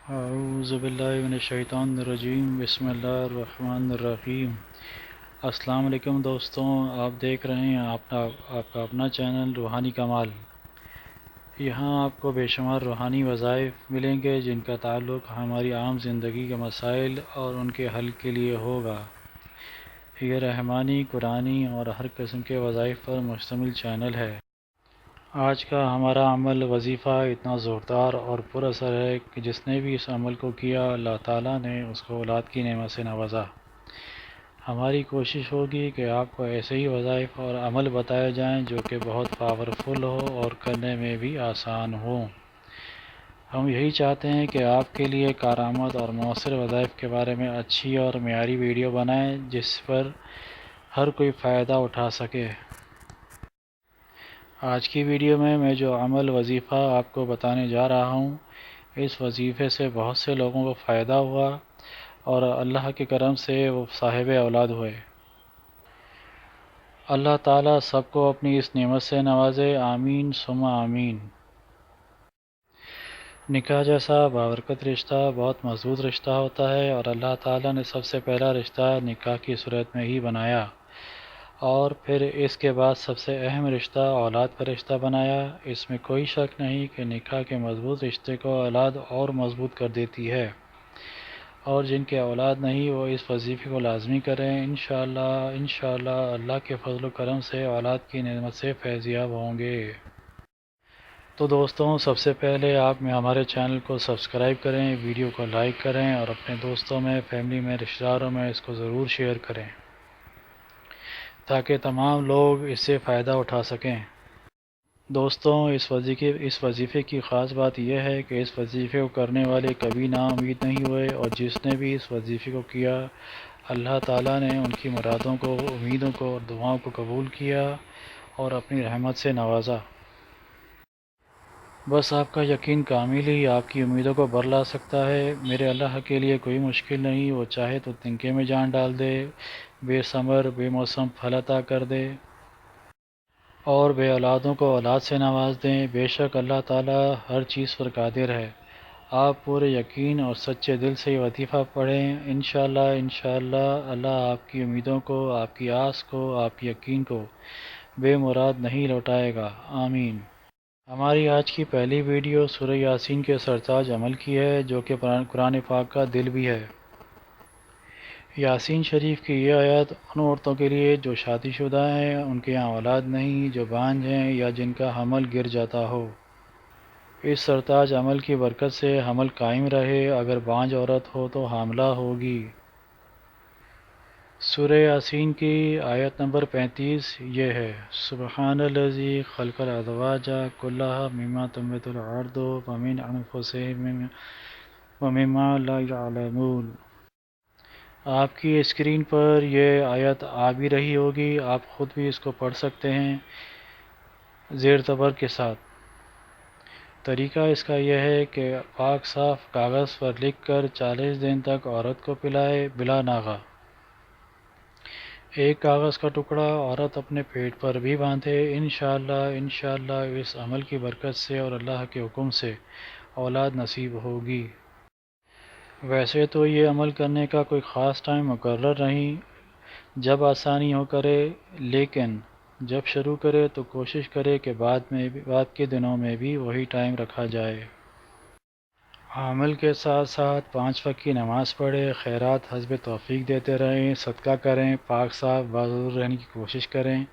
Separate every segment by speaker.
Speaker 1: اعوذ باللہ من الشیطان الرجیم، بسم اللہ الرحمن الرحیم۔ السلام علیکم دوستوں، آپ دیکھ رہے ہیں آپ کا اپنا چینل روحانی کمال۔ یہاں آپ کو بے شمار روحانی وظائف ملیں گے جن کا تعلق ہماری عام زندگی کے مسائل اور ان کے حل کے لیے ہوگا۔ یہ رحمانی، قرآنی اور ہر قسم کے وظائف پر مشتمل چینل ہے۔ آج کا ہمارا عمل وظیفہ اتنا زوردار اور پر اثر ہے کہ جس نے بھی اس عمل کو کیا اللہ تعالیٰ نے اس کو اولاد کی نعمت سے نوازا۔ ہماری کوشش ہوگی کہ آپ کو ایسے ہی وظائف اور عمل بتائے جائیں جو کہ بہت پاورفل ہو اور کرنے میں بھی آسان ہوں۔ ہم یہی چاہتے ہیں کہ آپ کے لیے کارآمد اور مؤثر وظائف کے بارے میں اچھی اور معیاری ویڈیو بنائیں جس پر ہر کوئی فائدہ اٹھا سکے۔ آج کی ویڈیو میں جو عمل وظیفہ آپ کو بتانے جا رہا ہوں، اس وظیفے سے بہت سے لوگوں کو فائدہ ہوا اور اللہ کے کرم سے وہ صاحب اولاد ہوئے۔ اللہ تعالیٰ سب کو اپنی اس نعمت سے نوازے، آمین ثم آمین۔ نکاح جیسا بابرکت رشتہ بہت مضبوط رشتہ ہوتا ہے اور اللہ تعالیٰ نے سب سے پہلا رشتہ نکاح کی صورت میں ہی بنایا، اور پھر اس کے بعد سب سے اہم رشتہ اولاد کا رشتہ بنایا۔ اس میں کوئی شک نہیں کہ نکاح کے مضبوط رشتے کو اولاد اور مضبوط کر دیتی ہے، اور جن کے اولاد نہیں وہ اس وظیفے کو لازمی کریں۔ انشاءاللہ اللہ کے فضل و کرم سے اولاد کی نعمت سے فیض یاب ہوں گے۔ تو دوستوں، سب سے پہلے آپ ہمارے چینل کو سبسکرائب کریں، ویڈیو کو لائک کریں اور اپنے دوستوں میں، فیملی میں، رشتہ داروں میں اس کو ضرور شیئر کریں تاکہ تمام لوگ اس سے فائدہ اٹھا سکیں۔ دوستوں، اس وظیفے کی خاص بات یہ ہے کہ اس وظیفے کو کرنے والے کبھی نا امید نہیں ہوئے، اور جس نے بھی اس وظیفے کو کیا اللہ تعالیٰ نے ان کی مرادوں کو، امیدوں کو اور دعاؤں کو قبول کیا اور اپنی رحمت سے نوازا۔ بس آپ کا یقین کامل ہی آپ کی امیدوں کو برلا سکتا ہے۔ میرے اللہ کے لیے کوئی مشکل نہیں، وہ چاہے تو تنکے میں جان ڈال دے، بے ثمر بے موسم پھل عطا کر دے اور بے اولادوں کو اولاد سے نواز دیں۔ بے شک اللہ تعالیٰ ہر چیز پر قادر ہے۔ آپ پورے یقین اور سچے دل سے یہ وظیفہ پڑھیں، انشاءاللہ اللہ آپ کی امیدوں کو، آپ کی آس کو، آپ کے یقین کو بے مراد نہیں لوٹائے گا، آمین۔ ہماری آج کی پہلی ویڈیو سورہ یاسین کے سرتاج عمل کی ہے، جو کہ قرآن پاک کا دل بھی ہے۔ یاسین شریف کی یہ آیت ان عورتوں کے لیے جو شادی شدہ ہیں، ان کے یہاں اولاد نہیں، جو بانجھ ہیں یا جن کا حمل گر جاتا ہو۔ اس سرتاج عمل کی برکت سے حمل قائم رہے، اگر بانجھ عورت ہو تو حاملہ ہوگی۔ سورہ یاسین کی آیت نمبر 35 یہ ہے: سبحان الذی خلق الازواج کلها مما تنبت الارض ومن انفسهم ومما لا يعلمون۔ آپ کی اسکرین پر یہ آیت آ بھی رہی ہوگی، آپ خود بھی اس کو پڑھ سکتے ہیں زیر زبر کے ساتھ۔ طریقہ اس کا یہ ہے کہ پاک صاف کاغذ پر لکھ کر 40 دن تک عورت کو پلائے بلا ناغہ۔ ایک کاغذ کا ٹکڑا عورت اپنے پیٹ پر بھی باندھے۔ انشاءاللہ اس عمل کی برکت سے اور اللہ کے حکم سے اولاد نصیب ہوگی۔ ویسے تو یہ عمل کرنے کا کوئی خاص ٹائم مقرر نہیں، جب آسانی ہو کرے، لیکن جب شروع کرے تو کوشش کرے کہ بعد کے دنوں میں بھی وہی ٹائم رکھا جائے۔ عمل کے ساتھ ساتھ 5 وقت کی نماز پڑھیں، خیرات حسب توفیق دیتے رہیں، صدقہ کریں، پاک صاف باوضو رہنے کی کوشش کریں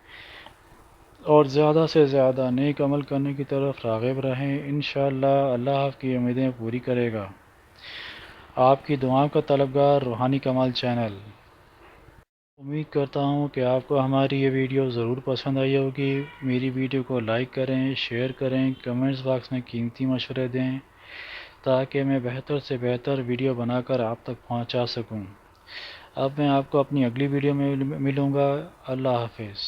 Speaker 1: اور زیادہ سے زیادہ نیک عمل کرنے کی طرف راغب رہیں۔ انشاءاللہ اللہ آپ کی امیدیں پوری کرے گا۔ آپ کی دعاؤں کا طلبگار روحانی کمال چینل۔ امید کرتا ہوں کہ آپ کو ہماری یہ ویڈیو ضرور پسند آئی ہوگی۔ میری ویڈیو کو لائک کریں، شیئر کریں، کمنٹس باکس میں قیمتی مشورے دیں تاکہ میں بہتر سے بہتر ویڈیو بنا کر آپ تک پہنچا سکوں۔ اب میں آپ کو اپنی اگلی ویڈیو میں ملوں گا۔ اللہ حافظ۔